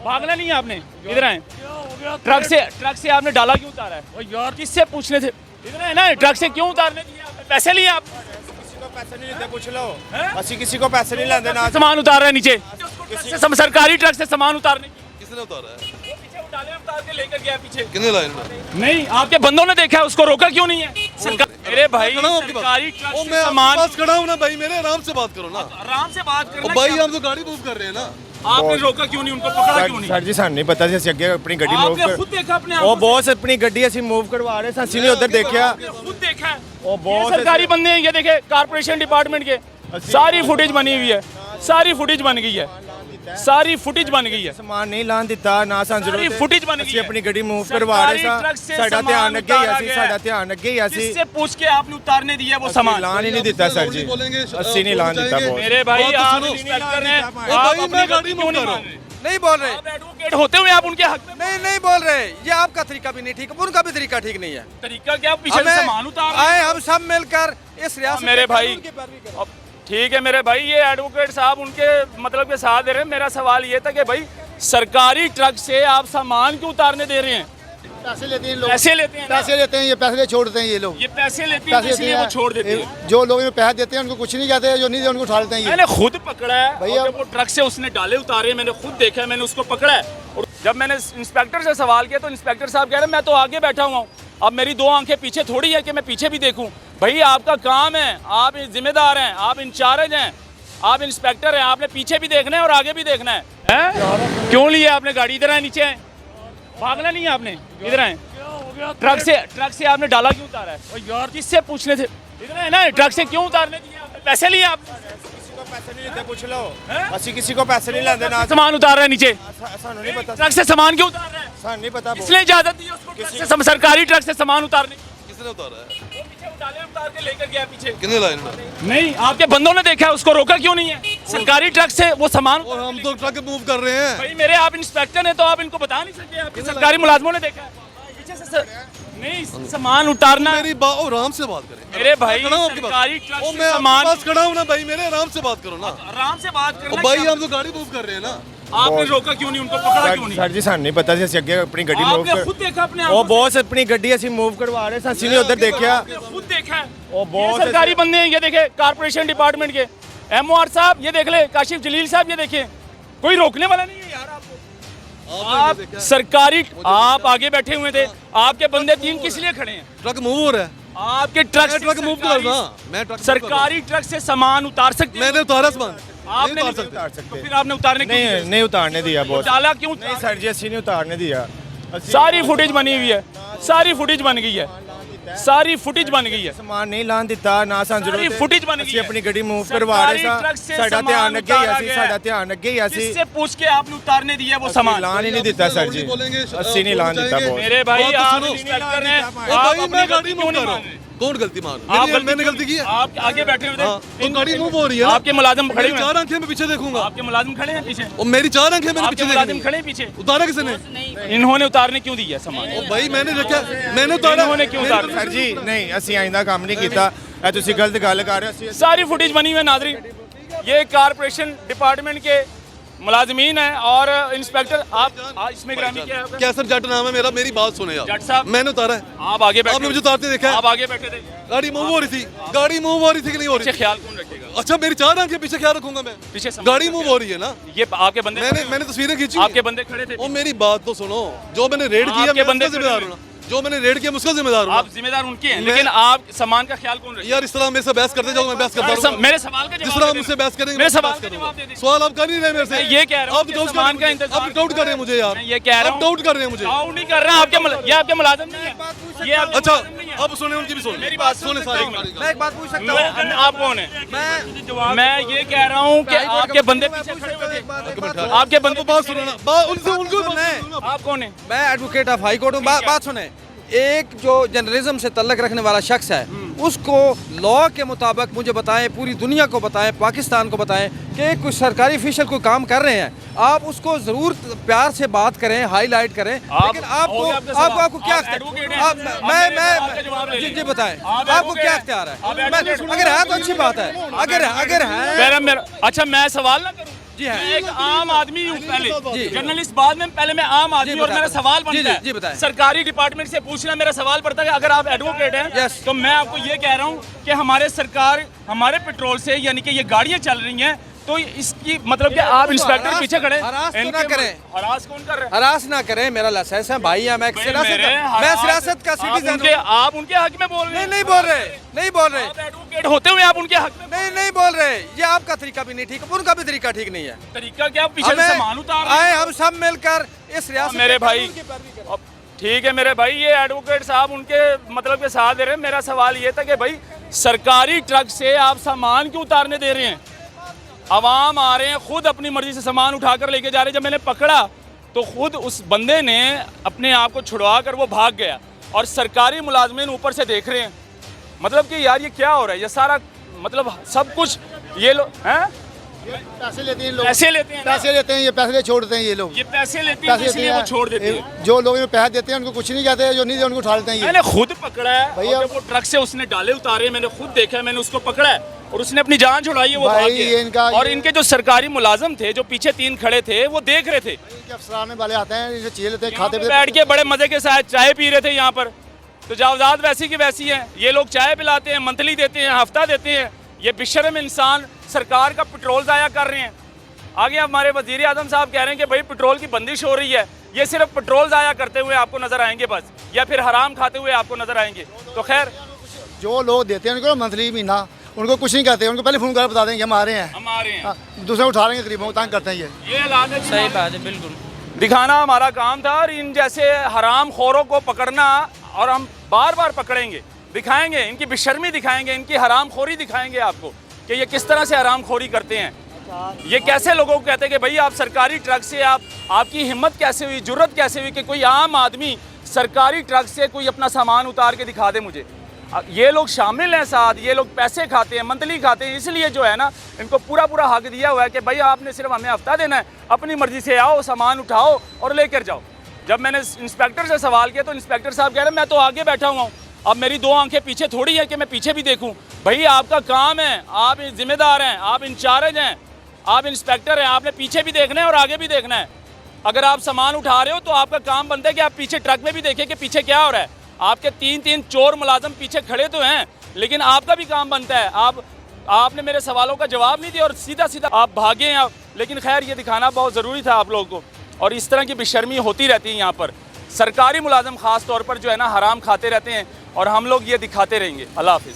भागना नहीं है आपने, इधर आए। ट्रक से आपने डाला क्यों उतारा है यार? किससे पूछने थे? इधर है ना, ट्रक से क्यों उतारने दिए आपने? पैसे लिए आप? किसी को पैसे नहीं लेते, पूछ लो। ਅਸੀਂ किसी को पैसे नहीं लेते ना। सामान उतार रहा है नीचे, सरकारी ट्रक से सामान उतारने की। किसने उतारा है? वो पीछे उतारे, उतार के लेकर गया पीछे। कितने लाए इन्होंने? नहीं, आपके बंदों ने देखा है, उसको रोका क्यों नहीं है? मेरे भाई सरकारी ट्रक से मैं सामान, पास खड़ा हूँ ना भाई, मेरे आराम से बात करो ना। आराम से बात करना। भाई हम तो गाड़ी मूव कर रहे हैं ना। आपने रोका क्यों नहीं उनको, पकड़ा क्यों नहीं? ਸਰ ਜੀ ਸਾਨੂੰ ਨਹੀਂ ਪਤਾ ਸੀ, ਅਸੀਂ ਅੱਗੇ ਆਪਣੀ ਗੱਡੀ ਮੂਵ आपने ਕਰ खुद देखा अपने आप ਉਹ को? ਬੌਸ ਆਪਣੀ ਗੱਡੀ ਅਸੀਂ ਮੂਵ ਕਰਵਾ ਰਹੇ ਸਾਂ, ਅਸੀਂ ਨੇ ਉਧਰ ਦੇਖਿਆ। आपने खुद देखा है? ਉਹ ये ਬਹੁਤ सरकारी बंदे हैं, ये देखे कारपोरेशन डिपार्टमेंट के, सारी फुटेज बनी हुई है, सारी फुटेज बन गई है, सारी फुटेज बन गई है, ਸਮਾਨ ਨਹੀਂ ਲਾਣ ਦਿੱਤਾ ਨਾ ਸਾਨੂੰ सारी ਜ਼ਰੂਰਤ। फुटेज बन गई ਅਸੀਂ है। ਆਪਣੀ ਗੱਡੀ ਮੂਵ ਕਰਵਾ ਰਹੇ सरकारी ट्रक से ਸਾਂ, ਸਾਡਾ सामान ਧਿਆਨ ਅੱਗੇ ਹੀ उतारा ਅਸੀਂ, गया ਸਾਡਾ है। ਧਿਆਨ ਅੱਗੇ ਹੀ ਅਸੀਂ। किससे पूछ के आपने उतारने दिया वो सामान? ਲਾਣ ਹੀ ਨਹੀਂ ਦਿੱਤਾ ਸਰ ਜੀ, ਅਸੀਂ ਨਹੀਂ ਲਾਣ ਦਿੱਤਾ ਬੌਸ। मेरे भाई बात तो आप सुनो। इंस्पेक्टर हैं, भाई, आप मैं अपनी गाड़ी गलती क्यों मूव नहीं कर रहा मान रहे? नहीं बोल रहे, आप एडवोकेट होते हुए आप उनके हक में नहीं बोल रहे, ये आपका तरीका भी नहीं ठीक, उनका भी तरीका ठीक नहीं है। तरीका क्या, पीछे से सामान उतार रहे हैं? आए हम सब मिलकर इस रियासत मेरे के भाई, कानून की पैरवी करें। अब ठीक है मेरे भाई, ये एडवोकेट साहब उनके मतलब के साथ दे रहे हैं। मेरा सवाल ये था कि भाई सरकारी ट्रक से आप सामान क्यों उतारने दे रहे हैं? पैसे लेते हैं लोग, पैसे लेते हैं ना? पैसे लेते हैं, ये पैसे छोड़ देते हैं ये लोग। ये पैसे लेते हैं तो इसलिए वो छोड़ देते हैं। जो लोग इन्हें पैसे देते हैं उनको कुछ नहीं कहते, जो नहीं देते उनको उठा लेते हैं ये। मैंने खुद पकड़ा है भैया- और जब वो ट्रक से उसने डाले उतारे, मैंने खुद देखा है, मैंने उसको पकड़ा है। और जब मैंने इंस्पेक्टर से सवाल किया तो इंस्पेक्टर साहब कह रहे हैं मैं तो आगे बैठा हुआ हूँ, अब मेरी दो आंखें पीछे थोड़ी है कि मैं पीछे भी देखूं। भाई आपका काम है, आप जिम्मेदार हैं, आप इंचार्ज हैं, आप इंस्पेक्टर हैं, आपने पीछे भी देखना है और आगे भी देखना है, हैं? क्यों लिए आपने गाड़ी? इधर आए, नीचे आए। भागना नहीं है आपने, इधर आए। ट्रक से आपने डाला क्यों उतारा है यार? किससे पूछने थे? इधर है ना, ट्रक से क्यों उतारने दिए आपने? पैसे लिए आप? किसी को पैसे नहीं लेते, पूछ लो। ਅਸੀਂ किसी को पैसे नहीं लेते ना। सामान उतार रहा है नीचे, ਸਾਨੂੰ ਨਹੀਂ ਪਤਾ, ट्रक से सामान क्यों उतार रहा है? ਸਾਨੂੰ नहीं पता। इसलिए इजाजत दी उसको ट्रक से, सरकारी ट्रक से सामान उतारने की। किसने उतारा है? वो पीछे उतारे, उतार के लेकर गया पीछे। कितने लाए इन्होंने? नहीं, आपके बंदों ने देखा है, उसको रोका क्यों नहीं है? सरकारी ट्रक से वो सामान और हम तो ट्रक मूव कर रहे हैं। भाई मेरे आप इंस्पेक्टर हैं तो आप इनको बता नहीं सकते? आपके सरकारी मुलाजमों ने देखा है पीछे से नहीं सामान उतारना। मेरी बात आराम से बात करें। मेरे भाई खड़ा हूँ आपके पास। सरकारी ट्रक ओ, से मैं आपके सामान, पास खड़ा हूँ ना भाई, मेरे आराम से बात करो ना। आराम से बात करना। भाई क्या? हम तो गाड़ी मूव कर रहे हैं ना। आपने रोका क्यों नहीं उनको, पकड़ा क्यों नहीं? ਸਰ ਜੀ ਸਾਨੂੰ ਨਹੀਂ ਪਤਾ ਸੀ, ਅਸੀਂ ਅੱਗੇ ਆਪਣੀ ਗੱਡੀ ਮੂਵ आपने ਕਰ खुद देखा अपने आप ਉਹ को? ਬੌਸ ਆਪਣੀ ਗੱਡੀ ਅਸੀਂ ਮੂਵ करवा रहे सां, ਅਸੀਂ ਨੇ उधर देखा। आपने खुद देखा है? वो ये बहुत सरकारी बंदे हैं, ये देखे कारपोरेशन डिपार्टमेंट के एमओआर साहब, ये देख ले काशिफ जलील साहब, ये देखे, कोई रोकने वाला नहीं है यार आपको। आप सरकारी, आप आगे बैठे हुए थे, आपके बंदे तीन किस लिए खड़े हैं? ट्रक मूव हो रहा है। आपके ट्रक मैं से ट्रक मूव कर सरकारी- रहा हूँ। मैं ट्रक सरकारी ट्रक से सामान उतार सकते हैं? मैंने उतारा सामान। आपने नहीं नहीं उतार सकते। उतार तो सकते फिर आपने उतारने क्यों नहीं, दिया? नहीं उतारने दिया बॉस। डाला क्यों? नहीं सर जी, ਅਸੀਂ नहीं उतारने दिया। सारी फुटेज बनी हुई है, सारी फुटेज बन गई है, सारी फुटेज बन गई है, ਸਮਾਨ ਨਹੀਂ ਲਾਣ ਦਿੱਤਾ ਨਾ ਸਾਨੂੰ ਸਾਰੀ ਜ਼ਰੂਰਤ। footage ਬਣ ਗਈ ਅਸੀਂ ਹੈ। ਆਪਣੀ ਗੱਡੀ ਮੂਵ ਕਰਵਾ ਰਹੇ सरकारी ट्रक से ਸਾਂ, ਸਾਡਾ सामान ਧਿਆਨ ਅੱਗੇ ਹੀ उतारा ਅਸੀਂ, गया ਸਾਡਾ है। ਧਿਆਨ ਅੱਗੇ ਹੀ ਅਸੀਂ। किससे पूछ के आपने उतारने दिया वो सामान? ਲਾਣ ਹੀ ਨਹੀਂ ਦਿੱਤਾ ਸਰ ਜੀ, ਅਸੀਂ नहीं ਲਾਣ ਦਿੱਤਾ बॉस। मेरे भाई बात तो आप सुनो। इंस्पेक्टर हैं, ओ आप भाई अपनी मैं गलती गाड़ी क्यों मूव नहीं कर रहा मान रहे? हूँ। कौन गलती मान आप मैंने गलती की है। आप आगे बैठे हुए थे, हाँ, तो गाड़ी मूव हो रही है ना। आपके मुलाजिम खड़े मेरी हुए हैं, चार आंखें मैं पीछे देखूंगा। आपके मुलाजिम खड़े हैं पीछे, और मेरी चार आंखें मैंने आपके पीछे मुलाजिम देखी। खड़े हैं पीछे। उतारा किसने? इन्होंने उतारने क्यों दिया सामान? ओ भाई मैंने देखा, मैंने उतारा। इन्होंने क्यों उतारा? ਸਰ ਜੀ ਨਹੀਂ, ਅਸੀਂ ਆਇੰਦਾ ਕੰਮ ਨਹੀਂ ਕੀਤਾ, ਇਹ ਤੁਸੀਂ ਗਲਤ ਗੱਲ ਕਰ ਰਹੇ ਹੋ। ਅਸੀਂ सारी फुटेज बनी हुई है नादरी। ये कारपोरेशन डिपार्टमेंट के मुलाजमीन है और इंस्पेक्टर। आप इसमें ग्रामी क्या है आपका? कैसर जट नाम है मेरा। मेरी बात सुने आप। जट साहब, मैंने उतारा है। आप आगे बैठे, आपने मुझे उतारते देखा है। आप आगे बैठे थे, गाड़ी मूव हो रही थी। गाड़ी मूव हो रही थी कि नहीं हो रही पीछे थी? ख्याल कौन रखेगा? अच्छा मेरी चार आंखें पीछे क्या रखूंगा मैं? पीछे सामान गाड़ी रखेगा। मूव हो रही है ना। ये आपके बंदे मैंने तस्वीरें खींची। आपके बंदे खड़े थे, ओ मेरी बात तो सुनो। जो मैंने रेड किया आपके मैं बंदे उसका जिम्मेदार हूँ ना। जो मैंने रेड किया मैं उसका जिम्मेदार हूँ आप ना। जिम्मेदार उनके हैं, मैं- लेकिन आप सामान का ख्याल कौन रखेगा? यार इस तरह मेरे से बहस करते जाओ, मैं बहस करता रहूंगा। मेरे सवाल का जिस जवाब तरह आप दे मुझसे दें। बहस करेंगे मेरे मैं सवाल बहस का करूंगा। जवाब दे दें। सवाल आप कर नहीं रहे मेरे से। मैं ये कह रहा हूं आप कि डाउट सामान का कर इंतजार आप डाउट कर रहे हैं मुझे यार। मैं ये कह रहा आप हूं, डाउट कर रहे हैं मुझे। डाउट नहीं कर रहा, ये आपके मुलाजिम नहीं है, ये आपके अच्छा मुलाजिम नहीं है। अब सुने उनकी भी सुन। मेरी बात सुने सुन सारी। सकता हूं मैं एक बात पूछ सकता हूँ? आप कौन है? मैं ये कह रहा हूँ कि आपके बंदे पीछे खड़े हुए थे, आपके बंदे बात सुनो ना। बात उनसे उनको सुने। आप कौन है? मैं एडवोकेट ऑफ हाई कोर्ट हूँ। बात सुने, एक जो जर्नलिज्म से तल्लक रखने वाला शख्स है उसको लॉ के मुताबिक मुझे बताएं, पूरी दुनिया को बताएं, पाकिस्तान को बताएं कि कुछ सरकारी ऑफिशियल कोई काम कर रहे हैं, आप उसको ज़रूर प्यार से बात करें, हाईलाइट करें। लेकिन आपको क्या जी बताएं, आपको क्या इख्तियार है? अगर है तो अच्छी बात है, अगर है अच्छा मैं सवाल ना करूँ, जी हाँ। मैं एक आम आदमी हूँ पहले, जी। जर्नलिस्ट बाद में, पहले मैं आम आदमी और बताएं, मेरा सवाल जी, बनता जी, बताएं। है सरकारी डिपार्टमेंट से पूछना मेरा सवाल पड़ता है कि अगर आप एडवोकेट हैं Yes। तो मैं आपको ये कह रहा हूँ कि हमारे सरकार हमारे पेट्रोल से यानी कि ये गाड़ियाँ चल रही हैं तो इसकी मतलब कि आप इंस्पेक्टर पीछे खड़े हरास तो ना करें। हरास कौन कर रहे हैं? हरास ना करें, मेरा लाइसेंस है भाई, मैं सियासत का सिटीजन हूँ। आप उनके हक में बोल रहे हैं। नहीं बोल रहे, नहीं बोल रहे, आप एडवोकेट होते हुए आप उनके हक में नहीं बोल रहे। ये आपका तरीका भी नहीं ठीक है, उनका भी तरीका ठीक नहीं है। तरीका क्या पीछे से सामान उतार रहे हैं? आए हम सब मिलकर इस रियासत मेरे के भाई कानून की पैरवी करें। अब ठीक है मेरे भाई, ये एडवोकेट साहब उनके मतलब के साथ दे रहे हैं। मेरा सवाल ये था कि भाई सरकारी ट्रक से आप सामान क्यों उतारने दे रहे हैं? अवाम आ रहे हैं, खुद अपनी मर्जी से सामान उठाकर लेके जा रहे हैं। जब मैंने पकड़ा तो खुद उस बंदे ने अपने आप को छुड़वा कर वो भाग गया और सरकारी मुलाजमीन ऊपर से देख रहे हैं। मतलब कि यार ये क्या हो रहा है? ये सारा मतलब सब कुछ ये लोग हैं, पैसे लेते हैं लोग, पैसे लेते हैं ना? पैसे लेते हैं, ये पैसे छोड़ते हैं ये लोग, ये पैसे लेते हैं पैसे इसलिए वो छोड़ देते हैं। जो लोग इन्हें पैसे देते हैं उनको कुछ नहीं कहते, जो नहीं देते उनको उठा लेते हैं ये। मैंने खुद पकड़ा है भैया- और जब वो ट्रक से उसने डाले उतारे, मैंने खुद देखा है, मैंने उसको पकड़ा है और उसने अपनी जान छुड़ाई है, वो भाई, भाग ये गया। इनका- और इनके जो सरकारी मुलाजिम थे जो पीछे 3 खड़े थे वो देख रहे थे, इनके अफसरान वाले आते हैं, इसे चीज लेते हैं, यहाँ खाते पे बैठ के बड़े मजे के साथ चाय पी रहे थे यहाँ पर। तो जावजात वैसी की वैसी है, ये लोग चाय पिलाते हैं, मंथली देते हैं, हफ्ता देते हैं। ये बेशर्म इंसान सरकार का पेट्रोल ज़ाया कर रहे हैं। आगे हमारे वजीर आजम साहब कह रहे हैं कि भाई पेट्रोल की बंदिश हो रही है। ये सिर्फ पेट्रोल ज़ाया करते हुए आपको नजर आएंगे बस, या फिर हराम खाते हुए आपको नजर आएंगे। तो खैर जो लोग देते हैं उनको मंथली महीना, उनको कुछ नहीं कहते, उनको पहले फोन कर बता देंगे हम आ रहे हैं, हम आ रहे हैं। हाँ, दूसरे उठा लेंगे, गरीबों को तंग करते हैं ये हालात है। सही बात है, बिल्कुल। दिखाना हमारा काम था और इन जैसे हराम खोरों को पकड़ना, और हम बार बार पकड़ेंगे, दिखाएंगे, इनकी बेशर्मी दिखाएंगे, इनकी हराम खोरी दिखाएंगे आपको कि ये किस तरह से हराम खोरी करते हैं। ये कैसे लोगों को कहते हैं कि भाई आप सरकारी ट्रक से आपकी हिम्मत कैसे हुई, जुर्रत कैसे हुई कि कोई आम आदमी सरकारी ट्रक से कोई अपना सामान उतार के दिखा दे मुझे। ये लोग शामिल हैं साथ, ये लोग पैसे खाते हैं, मंथली खाते हैं, इसलिए जो है ना इनको पूरा पूरा हक दिया हुआ है कि भाई आपने सिर्फ हमें हफ्ता देना है, अपनी मर्जी से आओ, सामान उठाओ और लेकर जाओ। जब मैंने इंस्पेक्टर से सवाल किया तो इंस्पेक्टर साहब कह रहे हैं मैं तो आगे बैठा हुआ हूँ, अब मेरी 2 आंखें पीछे थोड़ी है कि मैं पीछे भी देखूँ। भाई आपका काम है, आप जिम्मेदार हैं, आप इंचार्ज हैं, आप इंस्पेक्टर हैं, आपने पीछे भी देखना है और आगे भी देखना है। अगर आप सामान उठा रहे हो तो आपका काम बनता है कि आप पीछे ट्रक में भी देखें कि पीछे क्या हो रहा है। आपके 3 चोर मुलाजम पीछे खड़े तो हैं, लेकिन आपका भी काम बनता है। आपने मेरे सवालों का जवाब नहीं दिया और सीधा सीधा आप भागे हैं। लेकिन खैर ये दिखाना बहुत ज़रूरी था आप लोगों को, और इस तरह की बेशर्मी होती रहती है यहाँ पर। सरकारी मुलाजम ख़ास तौर पर जो है ना हराम खाते रहते हैं और हम लोग ये दिखाते रहेंगे। अल्लाह हाफिज़।